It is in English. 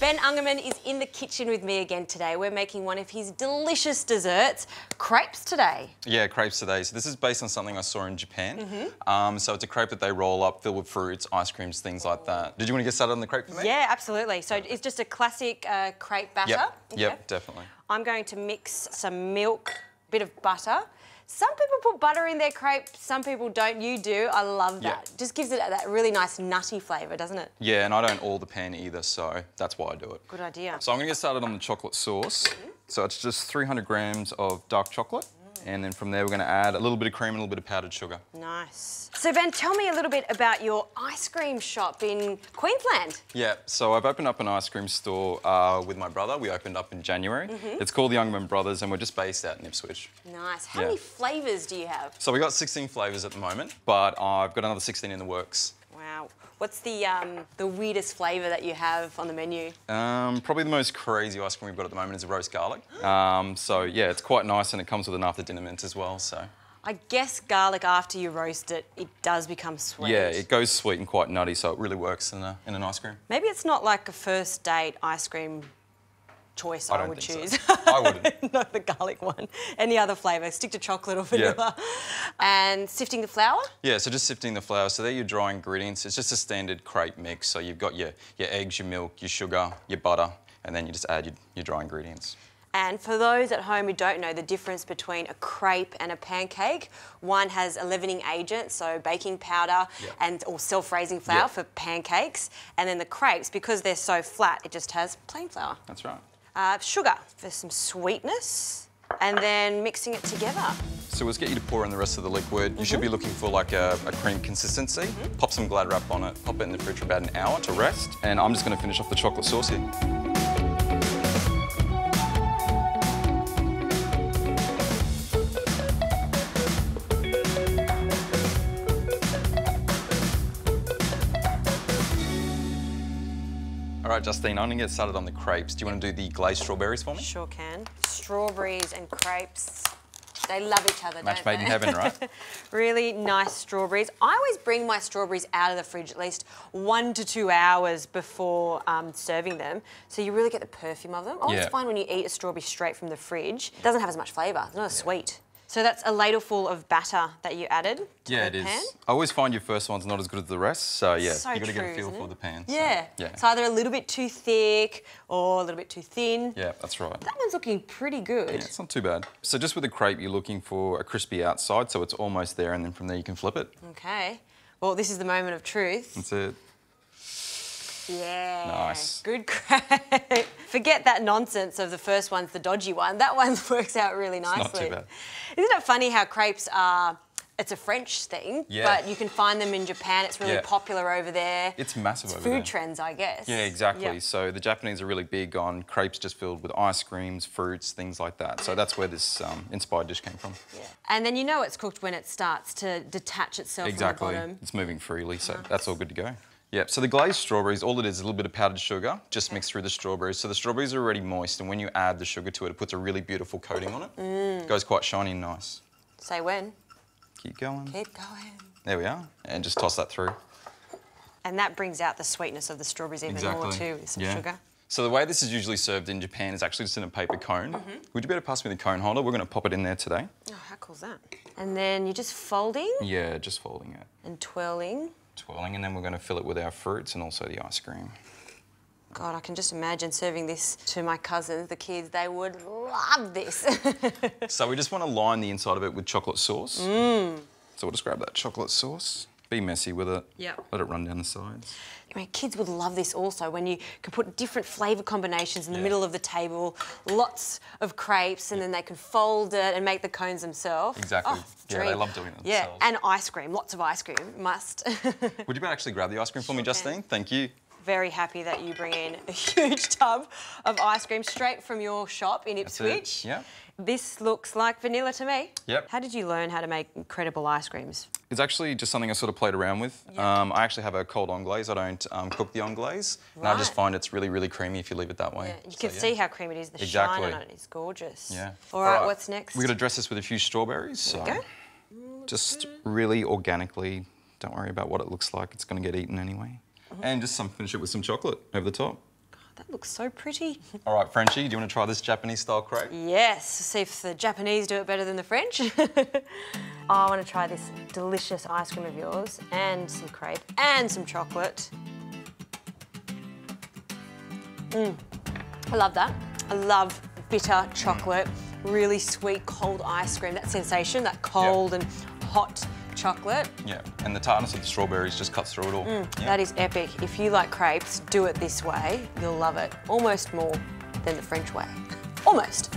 Ben Ungermann is in the kitchen with me again today. We're making one of his delicious desserts, crepes today. Yeah, crepes today. So this is based on something I saw in Japan. So it's a crepe that they roll up, filled with fruits, ice creams, things like that. Did you want to get started on the crepe for me? Yeah, absolutely. So it's just a classic crepe batter. Yep, definitely. I'm going to mix some milk, a bit of butter. Some people put butter in their crepe, some people don't. You do. I love that. Yep. Just gives it that really nice nutty flavour, doesn't it? Yeah, and I don't oil the pan either, so that's why I do it. Good idea. So I'm going to get started on the chocolate sauce. So it's just 300 grams of dark chocolate. And then from there, we're going to add a little bit of cream and a little bit of powdered sugar. Nice. So Ben, tell me a little bit about your ice cream shop in Queensland. Yeah, so I've opened up an ice cream store with my brother. We opened up in January. It's called the Ungermann Brothers, and we're just based out in Ipswich. Nice. How many flavours do you have? So we got 16 flavours at the moment, but I've got another 16 in the works. Wow. What's the weirdest flavour that you have on the menu? Probably the most crazy ice cream we've got at the moment is a roast garlic. So yeah, it's quite nice, and it comes with an after dinner mint as well. So I guess garlic, after you roast it, it does become sweet. yeah, it goes sweet and quite nutty, so it really works in an ice cream. Maybe it's not like a first date ice cream choice I would choose. So. I wouldn't. Not the garlic one. Any other flavour. Stick to chocolate or vanilla. Yeah. And sifting the flour? Yeah, so just sifting the flour. So they're your dry ingredients. It's just a standard crepe mix. So you've got your eggs, your milk, your sugar, your butter, and then you just add your dry ingredients. And for those at home who don't know the difference between a crepe and a pancake, one has a leavening agent, so baking powder or self-raising flour for pancakes. And then the crepes, because they're so flat, it just has plain flour. That's right. Sugar for some sweetness, and then mixing it together. So let's get you to pour in the rest of the liquid. You should be looking for like a cream consistency. Pop some Glad wrap on it, pop it in the fridge for about an hour to rest. And I'm just going to finish off the chocolate sauce here. All right, Justine, I'm going to get started on the crepes. Do you want to do the glazed strawberries for me? Sure can. Strawberries and crepes, they love each other, Match made in heaven, right? Really nice strawberries. I always bring my strawberries out of the fridge at least 1 to 2 hours before serving them, so you really get the perfume of them. I always find when you eat a strawberry straight from the fridge, it doesn't have as much flavour. It's not as sweet. So that's a ladleful of batter that you added to the pan? I always find your first one's not as good as the rest, so yeah, so you've got to get true, a feel for the pan. Yeah. So, It's either a little bit too thick or a little bit too thin. Yeah, that's right. That one's looking pretty good. Yeah, it's not too bad. So just with a crepe, you're looking for a crispy outside, so it's almost there, and then from there you can flip it. Okay. Well, this is the moment of truth. That's it. Yeah. Nice. Good crepe. Forget that nonsense of the first one's the dodgy one. That one works out really nicely. It's not too bad. Isn't it funny how crepes are, it's a French thing, but you can find them in Japan. It's really popular over there. It's massive over there. Food trends, I guess. Yeah, exactly. So the Japanese are really big on crepes just filled with ice creams, fruits, things like that. So that's where this inspired dish came from. Yeah. And then you know it's cooked when it starts to detach itself from the bottom. It's moving freely, so that's all good to go. Yeah, so the glazed strawberries, all it is a little bit of powdered sugar, just mixed through the strawberries. So the strawberries are already moist, and when you add the sugar to it, it puts a really beautiful coating on it. It goes quite shiny and nice. Say when. Keep going. Keep going. There we are. And just toss that through. And that brings out the sweetness of the strawberries even more too, with some sugar. So the way this is usually served in Japan is actually just in a paper cone. Would you better pass me the cone holder? We're going to pop it in there today. Oh, how cool is that? And then you're just folding? Yeah, just folding it. And twirling. Twirling, and then we're going to fill it with our fruits and also the ice cream. God, I can just imagine serving this to my cousins, the kids. They would love this. So we just want to line the inside of it with chocolate sauce. So we'll just grab that chocolate sauce. Be messy with it. Yep. Let it run down the sides. I mean, kids would love this also, when you can put different flavour combinations in the middle of the table, lots of crepes, and then they can fold it and make the cones themselves. Exactly. Oh, yeah, they love doing it themselves. And ice cream, lots of ice cream, must. Would you better actually grab the ice cream for me, Justine? Thank you. Very happy that you bring in a huge tub of ice cream straight from your shop in Ipswich. Yeah. This looks like vanilla to me. Yep. How did you learn how to make incredible ice creams? It's actually just something I sort of played around with. I actually have a cold anglaise. I don't cook the anglaise. And I just find it's really, really creamy if you leave it that way. Yeah. You can see how creamy it is. The shine on it is gorgeous. Yeah. All right, what's next? We're going to dress this with a few strawberries. There we go. Just really organically. Don't worry about what it looks like. It's going to get eaten anyway. And just finish it with some chocolate over the top. That looks so pretty. All right, Frenchie, do you want to try this Japanese style crepe? Yes, see if the Japanese do it better than the French. I want to try this delicious ice cream of yours and some crepe and some chocolate. I love that. I love bitter chocolate, really sweet cold ice cream, that sensation, that cold and hot chocolate. Yeah, and the tartness of the strawberries just cuts through it all. That is epic. If you like crepes, do it this way. You'll love it. Almost more than the French way. Almost.